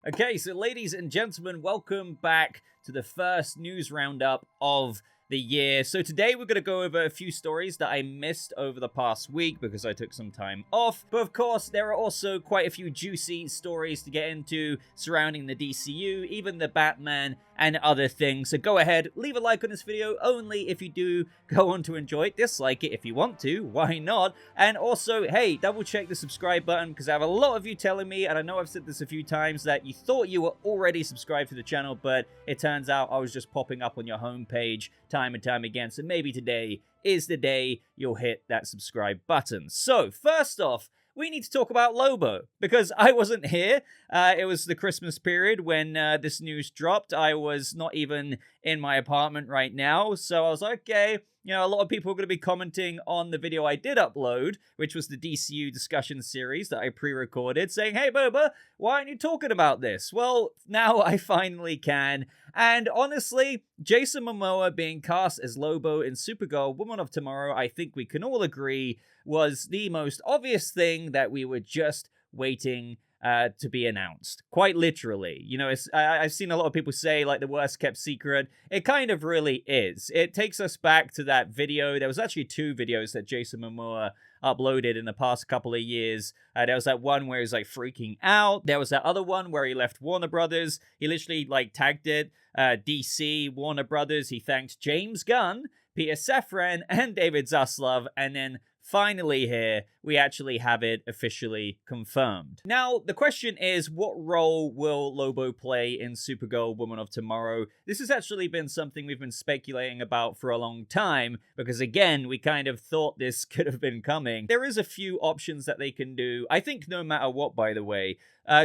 Okay, so ladies and gentlemen, welcome back to the first news roundup of the year. So today we're going to go over a few stories that I missed over the past week because I took some time off. But of course, there are also quite a few juicy stories to get into surrounding the DCU, even the Batman and other things. So go ahead, leave a like on this video only if you do go on to enjoy it. Dislike it if you want to, why not? And also, hey, double check the subscribe button because I have a lot of you telling me, and I know I've said this a few times, that you thought you were already subscribed to the channel, but it turns out I was just popping up on your homepage time and time again. So maybe today is the day you'll hit that subscribe button. So first off, we need to talk about Lobo, because I wasn't here. It was the Christmas period when this news dropped. I was not even in my apartment right now, so I was like, okay, you know, a lot of people are going to be commenting on the video I did upload, which was the DCU discussion series that I pre-recorded, saying, hey, Boba, why aren't you talking about this? Well, now I finally can. And honestly, Jason Momoa being cast as Lobo in Supergirl Woman of Tomorrow, I think we can all agree, was the most obvious thing that we were just waiting to be announced. Quite literally. You know, I've seen a lot of people say, like, the worst kept secret. It kind of really is. It takes us back to that video. There was actually 2 videos that Jason Momoa uploaded in the past couple of years. There was that one where he's, like, freaking out. There was that other one where he left Warner Brothers. He literally, like, tagged it DC, Warner Brothers. He thanked James Gunn, Peter Safran, and David Zaslav, and then finally here, we actually have it officially confirmed. Now, the question is, what role will Lobo play in Supergirl Woman of Tomorrow? This has actually been something we've been speculating about for a long time, because again, we kind of thought this could have been coming. There is a few options that they can do. I think no matter what, by the way,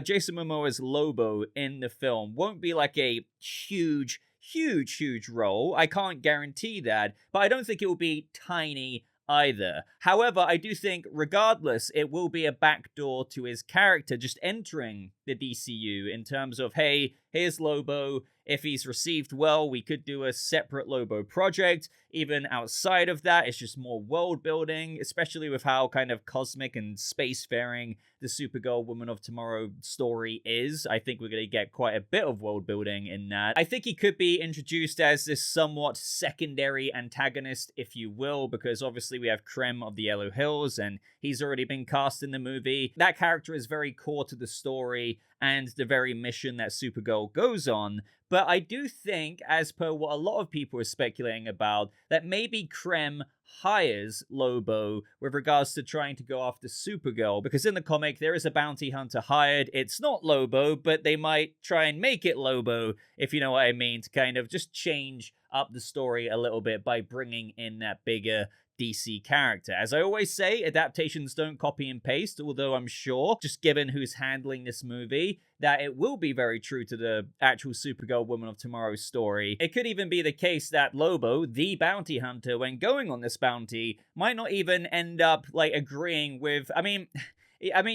Jason Momoa's Lobo in the film won't be like a huge role. I can't guarantee that, but I don't think it will be tiny either. However, I do think, regardless, it will be a backdoor to his character just entering the DCU in terms of, hey, here's Lobo. If he's received well, we could do a separate Lobo project. Even outside of that, it's just more world building, especially with how kind of cosmic and spacefaring the Supergirl Woman of Tomorrow story is. I think we're going to get quite a bit of world building in that. I think he could be introduced as this somewhat secondary antagonist, if you will, because obviously we have Krem of the Yellow Hills, and he's already been cast in the movie. That character is very core to the story and the very mission that Supergirl goes on. But I do think, as per what a lot of people are speculating about, that maybe Krem hires Lobo with regards to trying to go after Supergirl, because in the comic there is a bounty hunter hired. It's not Lobo, but they might try and make it Lobo, if you know what I mean, to kind of just change up the story a little bit by bringing in that bigger DC character. As I always say, adaptations don't copy and paste, although I'm sure, just given who's handling this movie, that it will be very true to the actual Supergirl Woman of Tomorrow story. It could even be the case that Lobo, the bounty hunter, when going on this bounty, might not even end up, like, agreeing with... I mean,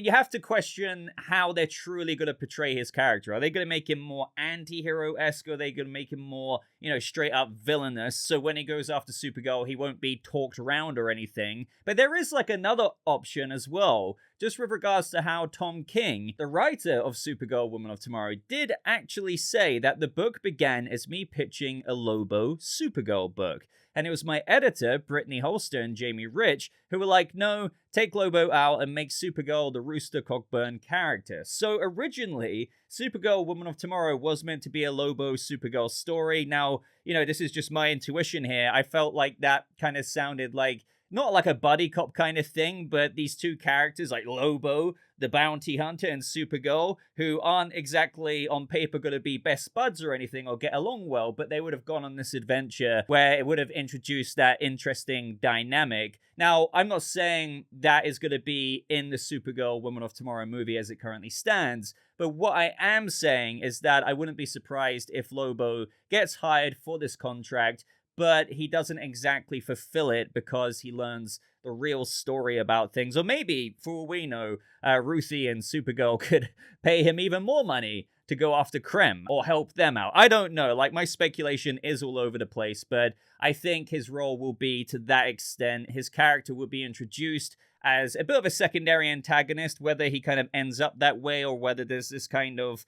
you have to question how they're truly going to portray his character. Are they going to make him more anti-hero-esque, or are they going to make him more, you know, straight-up villainous? So when he goes after Supergirl, he won't be talked around or anything. But there is, like, another option as well, just with regards to how Tom King, the writer of Supergirl Woman of Tomorrow, did actually say that the book began as me pitching a Lobo Supergirl book. And it was my editor, Brittany Holster and Jamie Rich, who were like, no, take Lobo out and make Supergirl the Rooster Cogburn character. So originally, Supergirl Woman of Tomorrow was meant to be a Lobo Supergirl story. Now, you know, this is just my intuition here. I felt like that kind of sounded like, not like a buddy cop kind of thing, but these two characters like Lobo, the bounty hunter, and Supergirl, who aren't exactly on paper going to be best buds or anything or get along well, but they would have gone on this adventure where it would have introduced that interesting dynamic. Now, I'm not saying that is going to be in the Supergirl Woman of Tomorrow movie as it currently stands, but what I am saying is that I wouldn't be surprised if Lobo gets hired for this contract, but he doesn't exactly fulfill it because he learns the real story about things. Or maybe, for all we know, Ruthie and Supergirl could pay him even more money to go after Krem or help them out. I don't know. Like, my speculation is all over the place, but I think his role will be to that extent. His character will be introduced as a bit of a secondary antagonist. Whether he kind of ends up that way or whether there's this kind of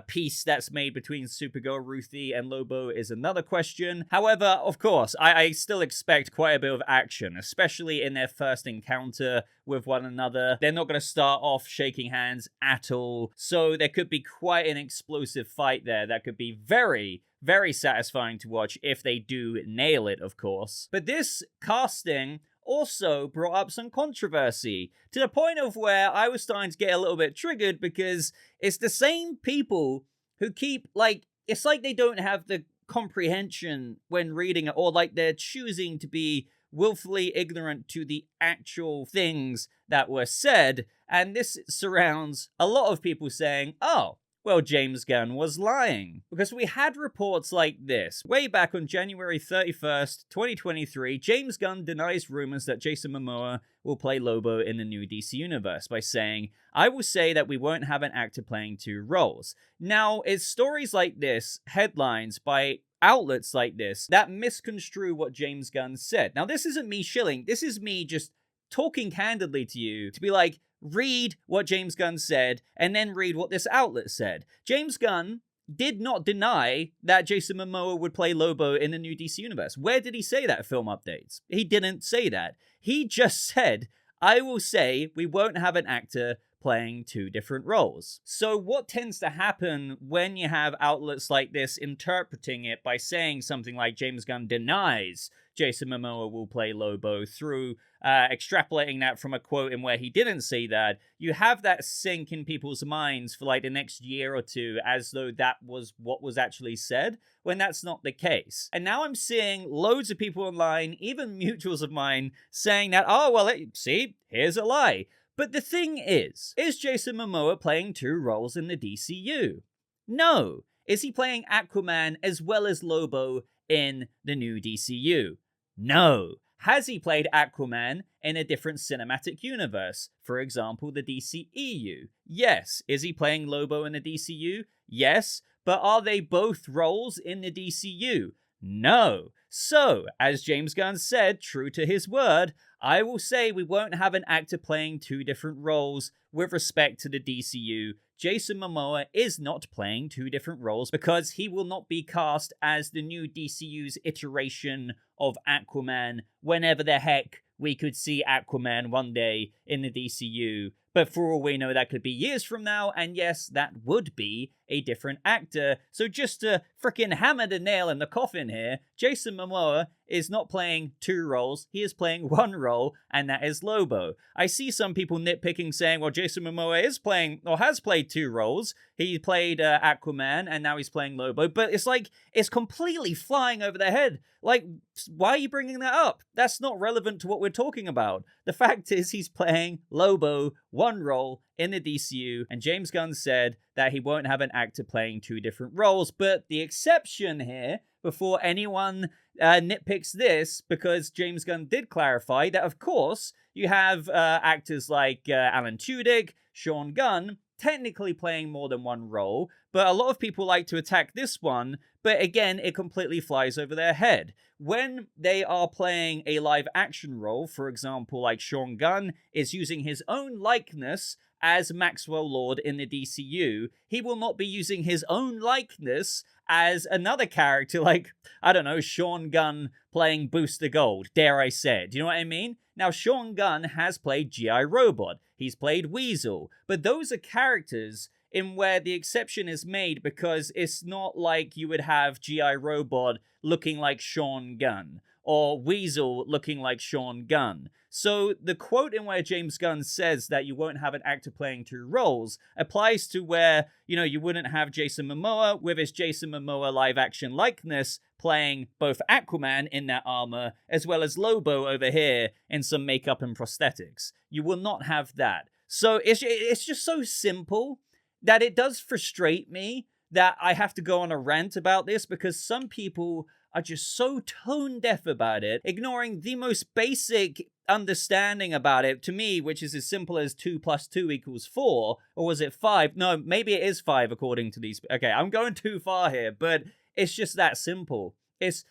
peace that's made between Supergirl, Ruthie, and Lobo is another question. However, of course, I still expect quite a bit of action, especially in their first encounter with one another. They're not going to start off shaking hands at all, so there could be quite an explosive fight there that could be very, very satisfying to watch if they do nail it, of course. But this casting also brought up some controversy, to the point of where I was starting to get a little bit triggered, because it's the same people who keep, like, it's like they don't have the comprehension when reading it, or like they're choosing to be willfully ignorant to the actual things that were said. And this surrounds a lot of people saying, oh, well, James Gunn was lying. Because we had reports like this. Way back on January 31st, 2023, James Gunn denies rumors that Jason Momoa will play Lobo in the new DC Universe by saying, I will say that we won't have an actor playing two roles. Now, it's stories like this, headlines by outlets like this, that misconstrue what James Gunn said. Now, this isn't me shilling. This is me just talking candidly to you to be like, read what James Gunn said, and then read what this outlet said. James Gunn did not deny that Jason Momoa would play Lobo in the new DC Universe. Where did he say that, film updates? He didn't say that. He just said, I will say we won't have an actor playing two different roles. So what tends to happen when you have outlets like this interpreting it by saying something like James Gunn denies Jason Momoa will play Lobo through extrapolating that from a quote in where he didn't say that, you have that sink in people's minds for like the next year or two as though that was what was actually said, when that's not the case. And now I'm seeing loads of people online, even mutuals of mine, saying that, oh, well, see, here's a lie. But the thing is Jason Momoa playing two roles in the DCU? No. Is he playing Aquaman as well as Lobo in the new DCU? No. Has he played Aquaman in a different cinematic universe? For example, the DCEU? Yes. Is he playing Lobo in the DCU? Yes. But are they both roles in the DCU? No. So, as James Gunn said, true to his word, I will say we won't have an actor playing two different roles with respect to the DCU. Jason Momoa is not playing two different roles because he will not be cast as the new DCU's iteration of Aquaman whenever the heck we could see Aquaman one day in the DCU. But for all we know, that could be years from now, and yes, that would be a different actor. So just to frickin' hammer the nail in the coffin here, Jason Momoa is not playing two roles, he is playing one role, and that is Lobo. I see some people nitpicking saying, well, Jason Momoa is playing, or has played two roles. He played Aquaman, and now he's playing Lobo, but it's like, it's completely flying over their head. Like, why are you bringing that up? That's not relevant to what we're talking about. The fact is, he's playing Lobo, one role in the DCU, and James Gunn said that he won't have an actor playing two different roles. But the exception here, before anyone nitpicks this, because James Gunn did clarify that, of course, you have actors like Alan Tudyk, Sean Gunn, technically playing more than one role, but a lot of people like to attack this one, but again, it completely flies over their head. When they are playing a live action role, for example, like Sean Gunn is using his own likeness as Maxwell Lord in the DCU, he will not be using his own likeness as another character like, I don't know, Sean Gunn playing Booster Gold, dare I say it. Do you know what I mean? Now, Sean Gunn has played G.I. Robot. He's played Weasel. But those are characters in where the exception is made because it's not like you would have G.I. Robot looking like Sean Gunn or Weasel looking like Sean Gunn. So the quote in where James Gunn says that you won't have an actor playing two roles applies to where, you know, you wouldn't have Jason Momoa with his Jason Momoa live action likeness playing both Aquaman in that armor as well as Lobo over here in some makeup and prosthetics. You will not have that. So it's just so simple that it does frustrate me that I have to go on a rant about this because some people are just so tone deaf about it, ignoring the most basic understanding about it to me, which is as simple as 2 + 2 = 4, or was it 5? No, maybe it is 5 according to these. Okay, I'm going too far here, but it's just that simple. It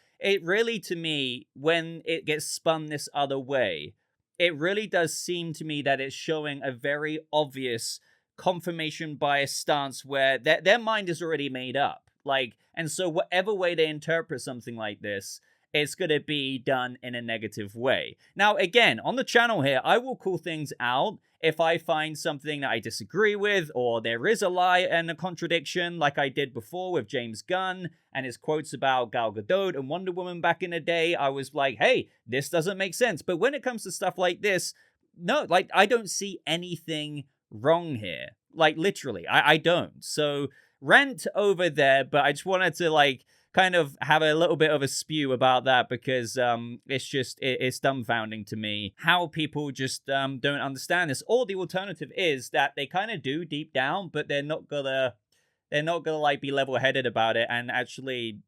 really, to me, when it gets spun this other way, it really does seem to me that it's showing a very obvious confirmation bias stance where their mind is already made up. Like, and so whatever way they interpret something like this, it's going to be done in a negative way. Now, again, on the channel here, I will call things out if I find something that I disagree with, or there is a lie and a contradiction, like I did before with James Gunn and his quotes about Gal Gadot and Wonder Woman back in the day. I was like, hey, this doesn't make sense. But when it comes to stuff like this, no, like, I don't see anything wrong here. Like, literally, I don't. So, rant over there, but I just wanted to, like, kind of have a little bit of a spew about that, because it's dumbfounding to me how people just don't understand this. Or the alternative is that they kind of do deep down, but they're not gonna like be level-headed about it and actually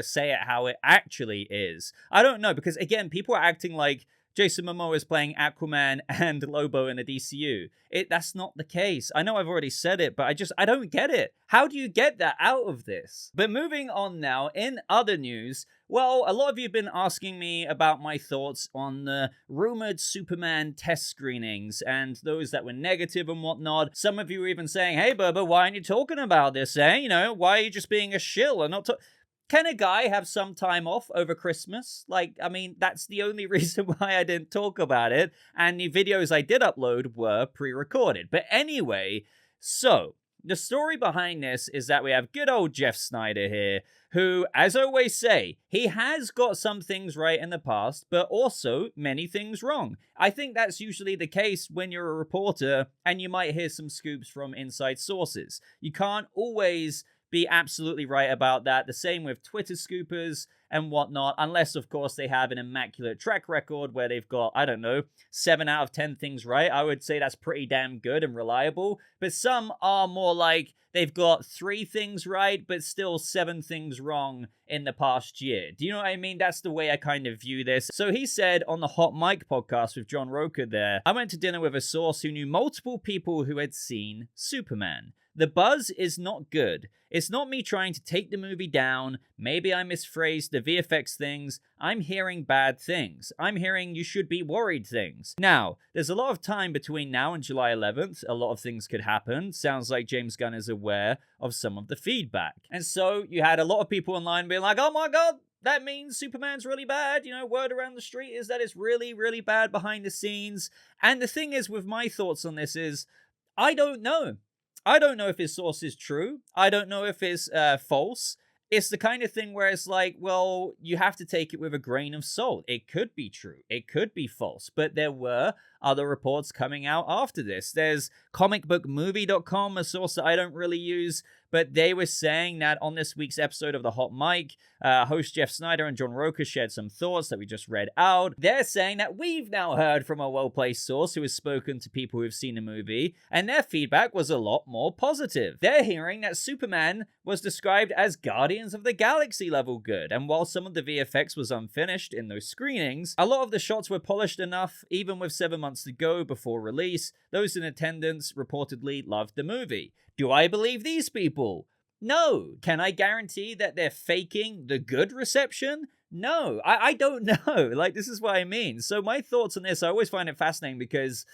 say it how it actually is. I don't know, because again, people are acting like Jason Momoa is playing Aquaman and Lobo in the DCU. That's not the case. I know I've already said it, but I don't get it. How do you get that out of this? But moving on now, in other news, well, a lot of you have been asking me about my thoughts on the rumored Superman test screenings and those that were negative and whatnot. Some of you were even saying, hey, Boba, why aren't you talking about this, eh? You know, why are you just being a shill and not Can a guy have some time off over Christmas? Like, I mean, that's the only reason why I didn't talk about it. And the videos I did upload were pre-recorded. But anyway, so the story behind this is that we have good old Jeff Snyder here, who, as I always say, he has got some things right in the past, but also many things wrong. I think that's usually the case when you're a reporter and you might hear some scoops from inside sources. You can't always be absolutely right about that. The same with Twitter scoopers and whatnot, unless, of course, they have an immaculate track record where they've got, I don't know, 7 out of 10 things right. I would say that's pretty damn good and reliable. But some are more like they've got 3 things right, but still 7 things wrong in the past year. Do you know what I mean? That's the way I kind of view this. So he said on the Hot Mic podcast with John Roker there, I went to dinner with a source who knew multiple people who had seen Superman. The buzz is not good. It's not me trying to take the movie down. Maybe I misphrased the VFX things. I'm hearing bad things. I'm hearing you should be worried things. Now, there's a lot of time between now and July 11th. A lot of things could happen. Sounds like James Gunn is aware of some of the feedback. And so you had a lot of people online being like, oh my God, that means Superman's really bad. You know, word around the street is that it's really, really bad behind the scenes. And the thing is with my thoughts on this is, I don't know. I don't know if his source is true. I don't know if it's false. It's the kind of thing where it's like, well, you have to take it with a grain of salt. It could be true. It could be false. But there were other reports coming out after this. There's comicbookmovie.com, a source that I don't really use, but they were saying that on this week's episode of the Hot Mic, host Jeff Snyder and John Roker shared some thoughts that we just read out. They're saying that we've now heard from a well-placed source who has spoken to people who've seen the movie, and their feedback was a lot more positive. They're hearing that Superman was described as Guardians of the Galaxy level good, and while some of the VFX was unfinished in those screenings, a lot of the shots were polished enough, even with 7 months to go before release. Those in attendance reportedly loved the movie. Do I believe these people? No. Can I guarantee that they're faking the good reception? No. I don't know. Like, this is what I mean. So my thoughts on this, I always find it fascinating because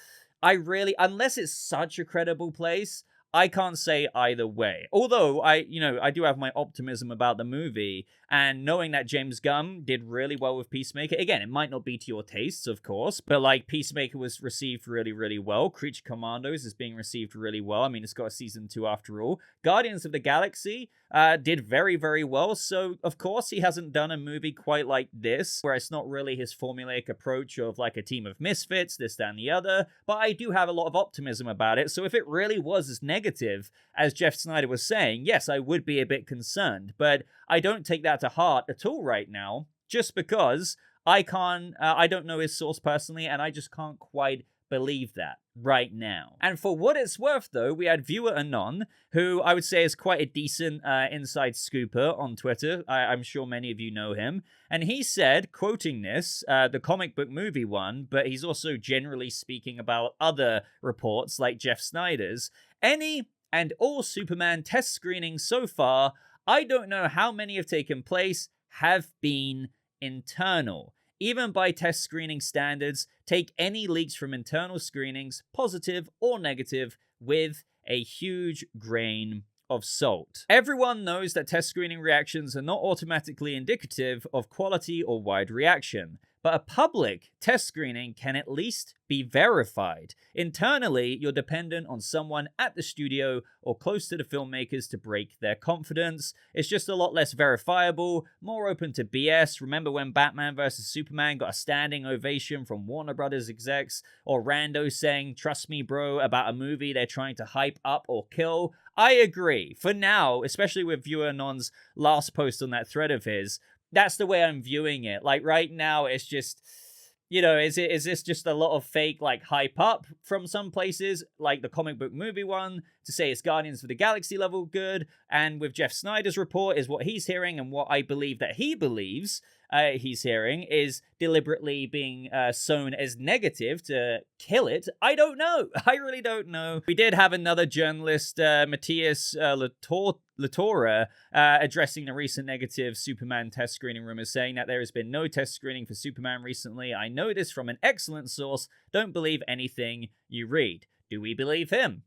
I really, unless it's such a credible place, I can't say either way. Although I do have my optimism about the movie, and knowing that James Gunn did really well with Peacemaker. Again, it might not be to your tastes, of course, but like Peacemaker was received really, really well. Creature Commandos is being received really well. I mean, it's got a season 2 after all. Guardians of the Galaxy did very, very well. So, of course, he hasn't done a movie quite like this, where it's not really his formulaic approach of like a team of misfits, this, that, and the other. But I do have a lot of optimism about it. So if it really was as negative as Jeff Snyder was saying, yes, I would be a bit concerned. But I don't take that to heart at all right now, just because I don't know his source personally, and I just can't quite believe that right now. And for what it's worth, though, we had Viewer Anon, who I would say is quite a decent inside scooper on Twitter. I'm sure many of you know him. And he said, quoting this, the comic book movie one, but he's also generally speaking about other reports like Jeff Snyder's, any and all Superman test screenings so far, I don't know how many have taken place, have been internal. even by test screening standards, take any leaks from internal screenings, positive or negative, with a huge grain of salt. Everyone knows that test screening reactions are not automatically indicative of quality or wide reaction, but a public test screening can at least be verified. Internally, you're dependent on someone at the studio or close to the filmmakers to break their confidence. It's just a lot less verifiable, more open to BS. Remember when Batman vs. Superman got a standing ovation from Warner Brothers execs, or randos saying, "Trust me, bro," about a movie they're trying to hype up or kill? I agree. For now, especially with Viewer Anon's last post on that thread of his, that's the way I'm viewing it. Like, right now, it's just, is this just a lot of fake, like, hype up from some places, like the comic book movie one, to say it's Guardians of the Galaxy level good, and with Jeff Snyder's report is what he's hearing, and what I believe that he believes he's hearing is deliberately being sown as negative to kill it. I don't know. I really don't know. We did have another journalist, Matthias Latora, addressing the recent negative Superman test screening rumors, saying that there has been no test screening for Superman recently. I know this from an excellent source. Don't believe anything you read. Do we believe him?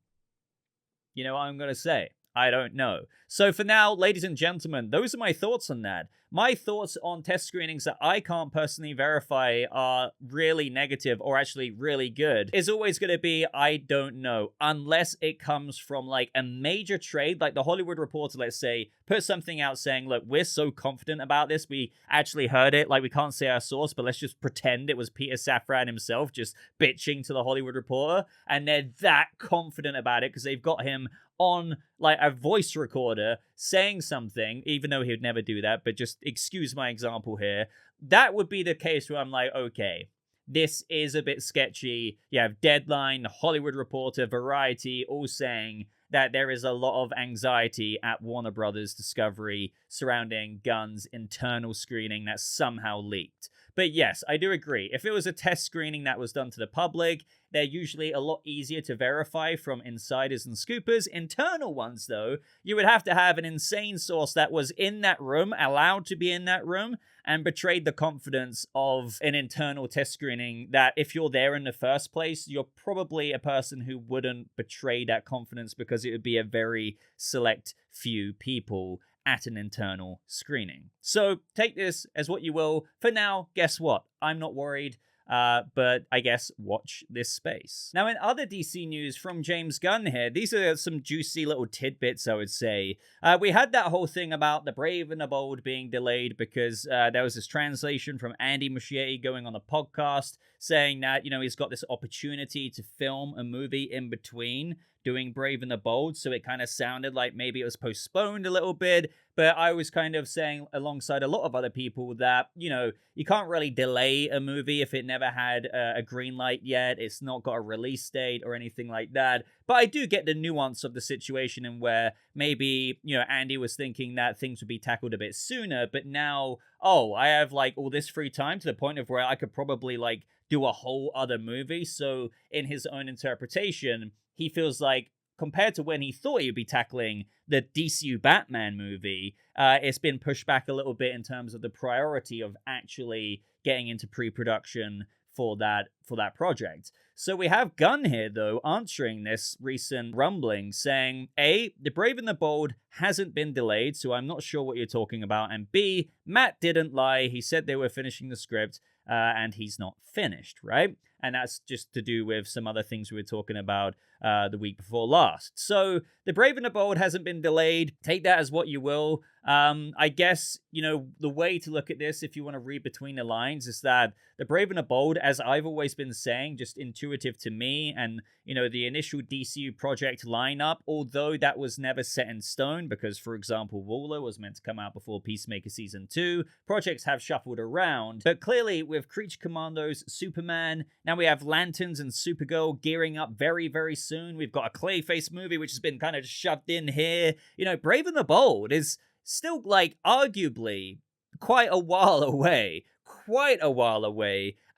You know what I'm going to say? I don't know. So for now, ladies and gentlemen, those are my thoughts on that. My thoughts on test screenings that I can't personally verify are really negative or actually really good is always going to be, I don't know, unless it comes from like a major trade, like the Hollywood Reporter, let's say, put something out saying, look, we're so confident about this, we actually heard it, like we can't say our source, but let's just pretend it was Peter Safran himself just bitching to the Hollywood Reporter, and they're that confident about it because they've got him on like a voice recorder saying something, even though he would never do that, but just excuse my example here. That would be the case where I'm like, okay, this is a bit sketchy. You have Deadline, Hollywood Reporter, Variety, all saying that there is a lot of anxiety at Warner Brothers Discovery surrounding Gunn's internal screening that somehow leaked. But yes, I do agree. If it was a test screening that was done to the public, they're usually a lot easier to verify from insiders and scoopers. Internal ones, though, you would have to have an insane source that was in that room, allowed to be in that room, and betrayed the confidence of an internal test screening that if you're there in the first place, you're probably a person who wouldn't betray that confidence because it would be a very select few people at an internal screening. So take this as what you will. For now, guess what? I'm not worried. But I guess watch this space. Now, in other DC news from James Gunn here, these are some juicy little tidbits, I would say. We had that whole thing about The Brave and the Bold being delayed because there was this translation from Andy Muschietti going on a podcast saying that, he's got this opportunity to film a movie in between doing Brave and the Bold, so it kind of sounded like maybe it was postponed a little bit, but I was kind of saying alongside a lot of other people that, you can't really delay a movie if it never had a green light yet, it's not got a release date or anything like that, but I do get the nuance of the situation in where maybe, Andy was thinking that things would be tackled a bit sooner, but now, I have like all this free time to the point of where I could probably like do a whole other movie, so in his own interpretation, he feels like, compared to when he thought he would be tackling the DCU Batman movie, it's been pushed back a little bit in terms of the priority of actually getting into pre-production for that project. So we have Gunn here, though, answering this recent rumbling, saying, A, The Brave and the Bold hasn't been delayed, so I'm not sure what you're talking about, and B, Matt didn't lie, he said they were finishing the script, and he's not finished, right? And that's just to do with some other things we were talking about the week before last. So The Brave and the Bold hasn't been delayed. Take that as what you will. I guess, the way to look at this, if you want to read between the lines, is that The Brave and the Bold, as I've always been saying, just intuitive to me, and, the initial DCU project lineup, although that was never set in stone, because, for example, Waller was meant to come out before Peacemaker Season 2, projects have shuffled around, but clearly with Creature Commandos, Superman, now we have Lanterns and Supergirl gearing up very, very soon. We've got a Clayface movie, which has been kind of shoved in here. Brave and the Bold is still, like, arguably quite a while away.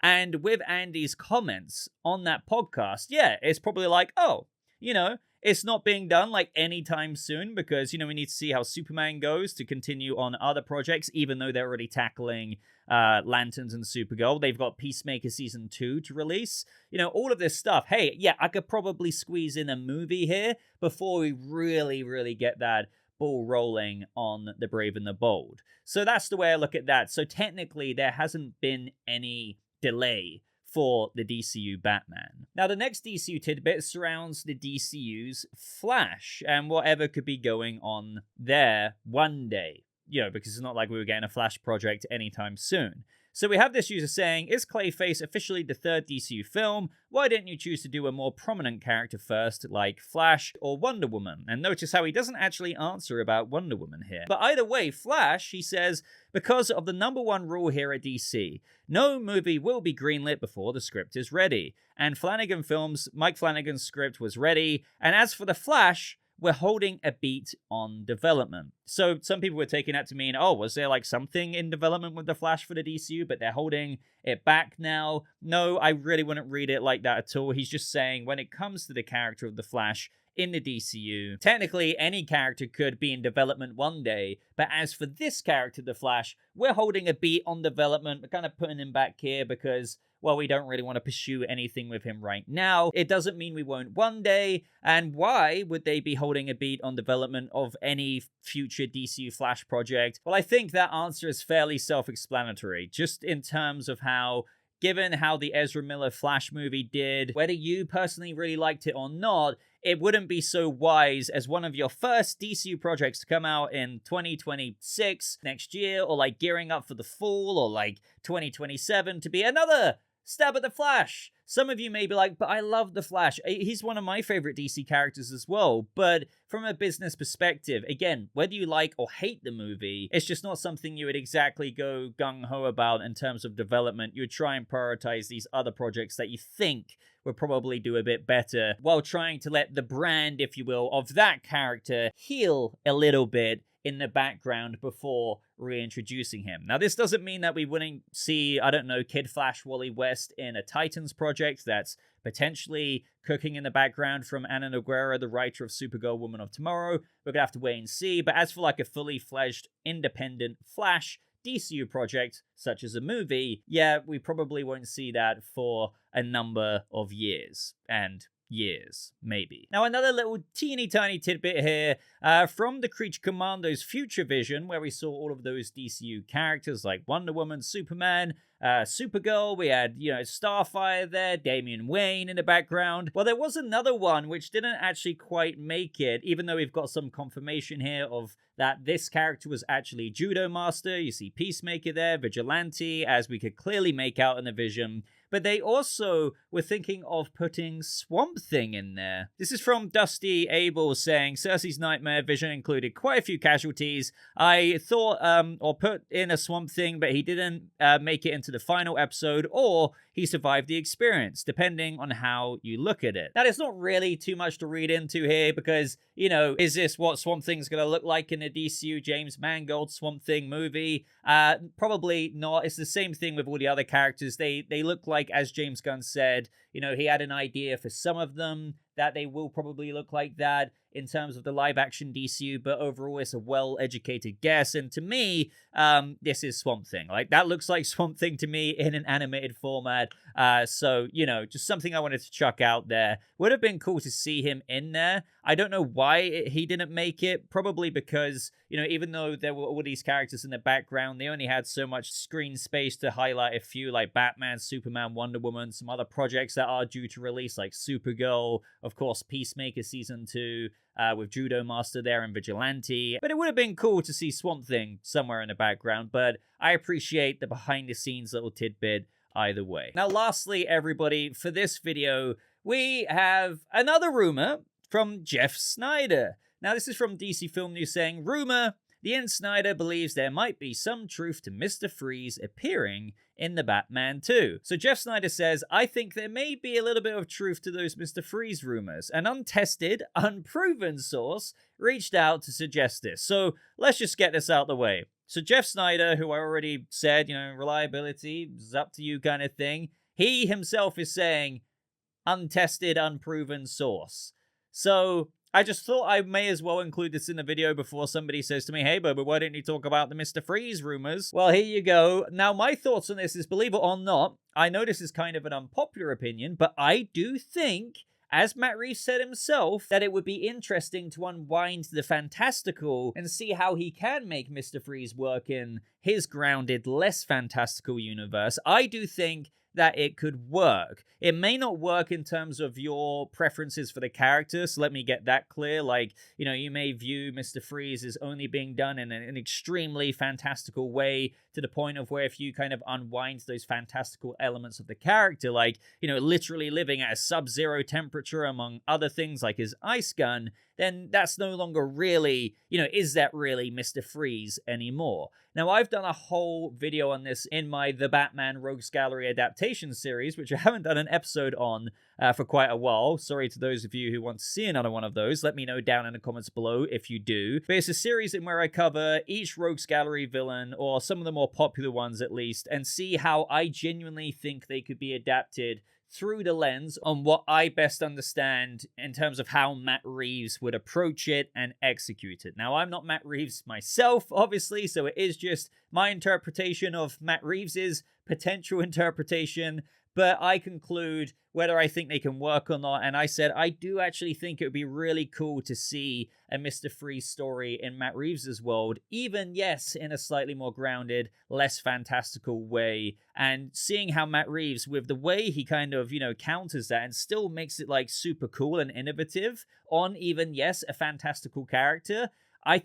And with Andy's comments on that podcast, yeah, it's probably like, it's not being done like anytime soon because, we need to see how Superman goes to continue on other projects, even though they're already tackling Lanterns and Supergirl. They've got Peacemaker Season 2 to release. All of this stuff. Hey, yeah, I could probably squeeze in a movie here before we really, really get that ball rolling on The Brave and the Bold. So that's the way I look at that. So technically, there hasn't been any delay for the DCU Batman. Now, the next DCU tidbit surrounds the DCU's Flash and whatever could be going on there one day. Because it's not like we were getting a Flash project anytime soon. So we have this user saying, is Clayface officially the third DCU film? Why didn't you choose to do a more prominent character first, like Flash or Wonder Woman? And notice how he doesn't actually answer about Wonder Woman here. But either way, Flash, he says, because of the #1 rule here at DC, no movie will be greenlit before the script is ready. And Flanagan Films, Mike Flanagan's script was ready. And as for the Flash, we're holding a beat on development. So some people were taking that to mean, oh, was there like something in development with the Flash for the DCU, but they're holding it back now? No, I really wouldn't read it like that at all. He's just saying when it comes to the character of the Flash in the DCU, technically any character could be in development one day, but as for this character, the Flash, we're holding a beat on development. We're kind of putting him back here because, well, we don't really want to pursue anything with him right now. It doesn't mean we won't one day. And why would they be holding a beat on development of any future DCU Flash project? Well, I think that answer is fairly self-explanatory, just in terms of how, given how the Ezra Miller Flash movie did, whether you personally really liked it or not, it wouldn't be so wise as one of your first DCU projects to come out in 2026 next year, or like gearing up for the fall, or like 2027 to be another stab at the Flash. Some of you may be like, but I love the Flash. He's one of my favorite DC characters as well. But from a business perspective, again, whether you like or hate the movie, it's just not something you would exactly go gung-ho about in terms of development. You would try and prioritize these other projects that you think would probably do a bit better while trying to let the brand, if you will, of that character heal a little bit in the background before reintroducing him. Now, this doesn't mean that we wouldn't see, I don't know, Kid Flash Wally West in a Titans project that's potentially cooking in the background from Ana Nogueira, the writer of Supergirl Woman of Tomorrow. We're gonna have to wait and see. But as for like a fully fledged independent Flash DCU project, such as a movie, yeah, we probably won't see that for a number of years. And years, maybe. Now, another little teeny tiny tidbit here from the Creature Commandos Future Vision, where we saw all of those DCU characters like Wonder Woman, Superman, Supergirl. We had, Starfire there, Damian Wayne in the background. Well, there was another one which didn't actually quite make it, even though we've got some confirmation here of that this character was actually Judo Master. You see Peacemaker there, Vigilante, as we could clearly make out in the vision. But they also were thinking of putting Swamp Thing in there. This is from Dusty Abel saying, Cersei's Nightmare Vision included quite a few casualties. I thought, or put in a Swamp Thing, but he didn't make it into the final episode, or he survived the experience, depending on how you look at it. Now, there's not really too much to read into here because, is this what Swamp Thing's going to look like in the DCU James Mangold Swamp Thing movie? Probably not. It's the same thing with all the other characters. They look like, as James Gunn said, he had an idea for some of them that they will probably look like that in terms of the live-action DCU, but overall it's a well-educated guess. And to me, this is Swamp Thing. Like, that looks like Swamp Thing to me in an animated format. So, just something I wanted to chuck out there. Would have been cool to see him in there. I don't know why he didn't make it. Probably because, even though there were all these characters in the background, they only had so much screen space to highlight a few, like Batman, Superman, Wonder Woman, some other projects that are due to release, like Supergirl, of course, Peacemaker Season 2, with Judo Master there and Vigilante. But it would have been cool to see Swamp Thing somewhere in the background, but I appreciate the behind-the-scenes little tidbit either way. Now, lastly, everybody, for this video, we have another rumor from Jeff Snyder. Now, this is from DC Film News saying, rumor, the Ian Snyder believes there might be some truth to Mr. Freeze appearing in the Batman 2. So Jeff Snyder says, I think there may be a little bit of truth to those Mr. Freeze rumors. An untested, unproven source reached out to suggest this. So let's just get this out the way. So Jeff Snyder, who I already said, reliability is up to you kind of thing, he himself is saying, untested, unproven source. So I just thought I may as well include this in the video before somebody says to me, hey, Boba, why didn't you talk about the Mr. Freeze rumors? Well, here you go. Now, my thoughts on this is, believe it or not, I know this is kind of an unpopular opinion, but I do think, as Matt Reeves said himself, that it would be interesting to unwind the fantastical and see how he can make Mr. Freeze work in his grounded, less fantastical universe. I do think that it could work. It may not work in terms of your preferences for the character, so let me get that clear. Like, you know, you may view Mr. Freeze as only being done in an extremely fantastical way, to the point of where if you kind of unwind those fantastical elements of the character, like, you know, literally living at a sub-zero temperature among other things like his ice gun, then that's no longer really, you know, is that really Mr. Freeze anymore? Now, I've done a whole video on this in my The Batman Rogues Gallery adaptation series, which I haven't done an episode on for quite a while. Sorry to those of you who want to see another one of those. Let me know down in the comments below if you do. But it's a series in where I cover each Rogues Gallery villain, or some of the more popular ones at least, and see how I genuinely think they could be adapted through the lens on what I best understand in terms of how Matt Reeves would approach it and execute it. Now, I'm not Matt Reeves myself, obviously, so it is just my interpretation of Matt Reeves's potential interpretation, but I conclude whether I think they can work or not, and I said I do actually think it would be really cool to see a Mr. Freeze story in Matt Reeves' world, even, yes, in a slightly more grounded, less fantastical way, and seeing how Matt Reeves, with the way he kind of, you know, counters that and still makes it, like, super cool and innovative on even, yes, a fantastical character, I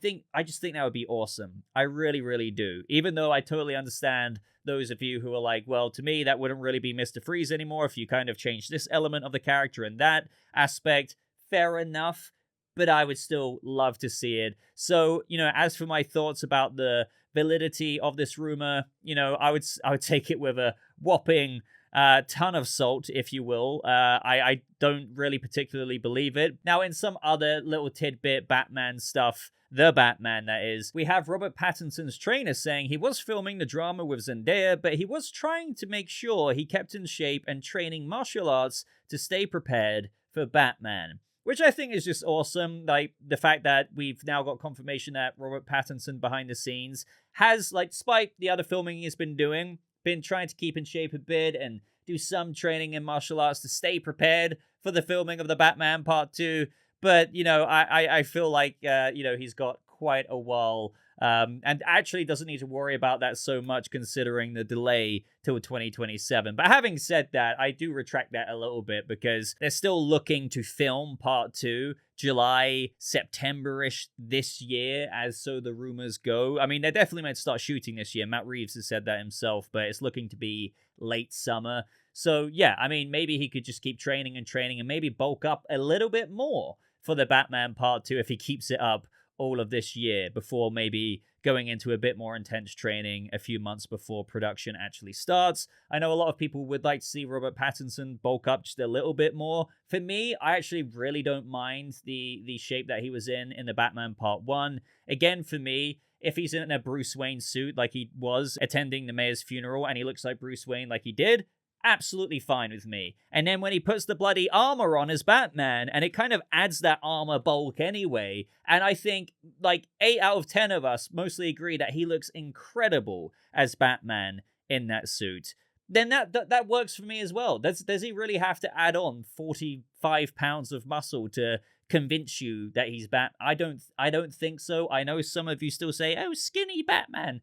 just think that would be awesome. I really, really do. Even though I totally understand those of you who are like, well, to me, that wouldn't really be Mr. Freeze anymore if you kind of change this element of the character and that aspect. Fair enough, but I would still love to see it. So, you know, as for my thoughts about the validity of this rumor, you know, I would take it with a whopping ton of salt, if you will. I don't really particularly believe it. Now, in some other little tidbit Batman stuff, The Batman, that is, we have Robert Pattinson's trainer saying he was filming the drama with Zendaya, but he was trying to make sure he kept in shape and training martial arts to stay prepared for Batman. Which I think is just awesome. Like, the fact that we've now got confirmation that Robert Pattinson behind the scenes has, like, despite the other filming he's been doing, been trying to keep in shape a bit and do some training in martial arts to stay prepared for the filming of the Batman Part 2. But, you know, I feel like, you know, he's got quite a while and actually doesn't need to worry about that so much considering the delay till 2027. But having said that, I do retract that a little bit because they're still looking to film Part 2 July, September-ish this year, as so the rumors go. I mean, they're definitely meant to start shooting this year. Matt Reeves has said that himself, but it's looking to be late summer. So, yeah, I mean, maybe he could just keep training and maybe bulk up a little bit more for the Batman Part 2 if he keeps it up all of this year before maybe going into a bit more intense training a few months before production actually starts. I know a lot of people would like to see Robert Pattinson bulk up just a little bit more. For me, I actually really don't mind the shape that he was in the Batman Part 1. Again, for me, if he's in a Bruce Wayne suit like he was attending the mayor's funeral and he looks like Bruce Wayne like he did, absolutely fine with me. And then when he puts the bloody armor on as Batman, and it kind of adds that armor bulk anyway, and I think like 8 out of 10 of us mostly agree that he looks incredible as Batman in that suit, then that works for me as well. Does he really have to add on 45 pounds of muscle to convince you that he's I don't think so. I know some of you still say, oh, skinny Batman.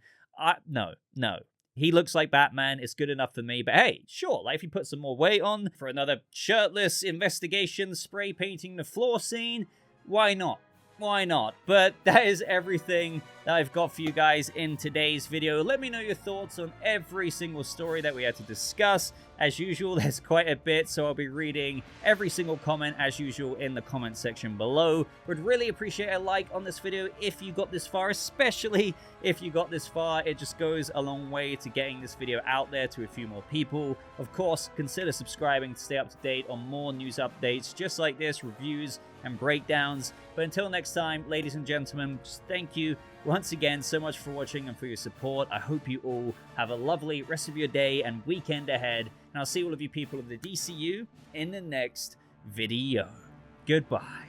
No. He looks like Batman. It's good enough for me. But hey, sure, like if you put some more weight on for another shirtless investigation, spray painting the floor scene, why not? Why not? But that is everything that I've got for you guys in today's video. Let me know your thoughts on every single story that we had to discuss. As usual, there's quite a bit, so I'll be reading every single comment as usual in the comment section below. Would really appreciate a like on this video if you got this far, especially if you got this far. It just goes a long way to getting this video out there to a few more people. Of course, consider subscribing to stay up to date on more news updates just like this, reviews and breakdowns. But until next time, ladies and gentlemen, just thank you once again so much for watching and for your support. I hope you all have a lovely rest of your day and weekend ahead. And I'll see all of you people of the DCU in the next video. Goodbye.